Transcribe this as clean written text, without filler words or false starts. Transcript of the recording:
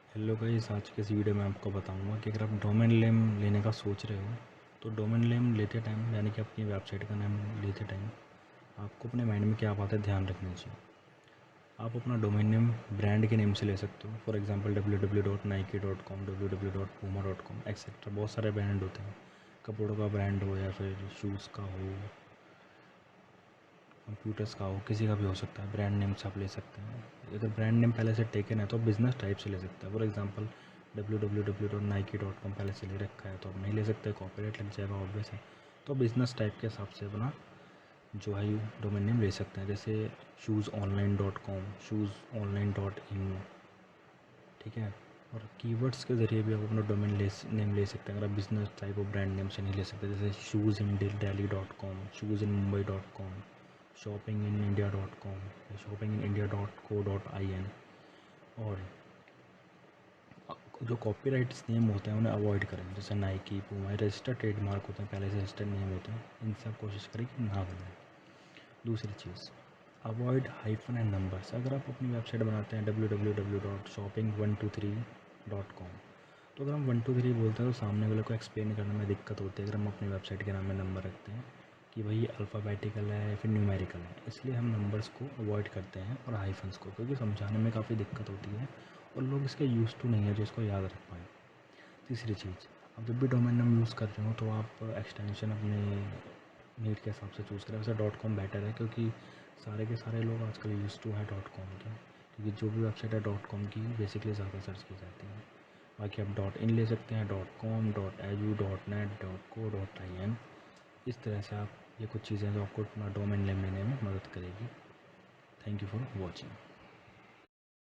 Hello guys, आज के इस वीडियो में आपको बताऊंगा कि अगर आप डोमेन नेम लेने का सोच रहे हो तो डोमेन नेम लेते टाइम यानी कि अपनी वेबसाइट का नाम लेते टाइम आपको अपने माइंड में क्या बात है ध्यान रखनी चाहिए। आप अपना डोमेन नेम ब्रांड के नेम से ले सकते हो। For example www.nike.com, www.puma.com etcetera. बहुत सारे ब्रांड होते हैं, कपड़ों का ब्रांड हो या फिर शूज़ का हो, कंप्यूटर्स का हो, किसी का भी हो सकता है। ब्रांड नेम से आप ले सकते हैं। अगर ब्रांड नेम पहले से टेकन है तो बिज़नेस टाइप से ले सकते हैं। फॉर एग्जांपल www.nike.com पहले से ले रखा है तो आप नहीं ले सकते, कॉपीराइट लग जाएगा ऑब्वियस है। तो बिज़नेस टाइप के हिसाब से अपना जो है डोमेन नेम ले सकते हैं। जैसे shoesonline.com, shoesonline.in, ठीक है। और कीवर्ड्स के ज़रिए भी आप अपना डोमेन नेम ले सकते हैं। अगर आप business type of brand name से नहीं ले सकते, जैसे shoesindelhi.com, shoosinmumbai.com, shoppinginindia.com, shoppinginindia.co.in। और जो कॉपीराइट्स नेम होते हैं उन्हें अवॉइड करें, जैसे नाइकी, पूमा, रजिस्टर्ड ट्रेडमार्क होते हैं, पहले से रजिस्टर्ड नेम होते हैं, इनसे आप कोशिश करें कि ना बनाएं। दूसरी चीज़, अवॉइड हाइफन एंड नंबर्स। अगर आप अपनी वेबसाइट बनाते हैं www.shopping123.com, तो अगर हम 123 बोलते हैं तो सामने वाले को एक्सप्लेन करने में दिक्कत होती है अगर हम अपनी वेबसाइट के नाम में नंबर रखते हैं कि भाई अल्फ़ाबेटिकल है या फिर न्यूमेरिकल है। इसलिए हम नंबर्स को अवॉइड करते हैं और हाइफन्स को, क्योंकि समझाने में काफ़ी दिक्कत होती है और लोग इसके यूज़ टू नहीं है जो इसको याद रख पाएँ। तीसरी चीज़, आप जब भी डोमेन नेम यूज़ कर रहे हो तो आप एक्सटेंशन अपने नीड के हिसाब से चूज़ करें। वैसे .com बेटर है, क्योंकि सारे के सारे लोग आजकल यूज़ टू है .com के, क्योंकि जो भी वेबसाइट है .com की बेसिकली ज़्यादा सर्च की जाती है। बाकी आप .in ले सकते हैं, .com, .edu, .net, .co.in। इस तरह से आप ये कुछ चीज़ें जो आपको अपना डोमेन नेम लेने में मदद करेगी। Thank you for watching.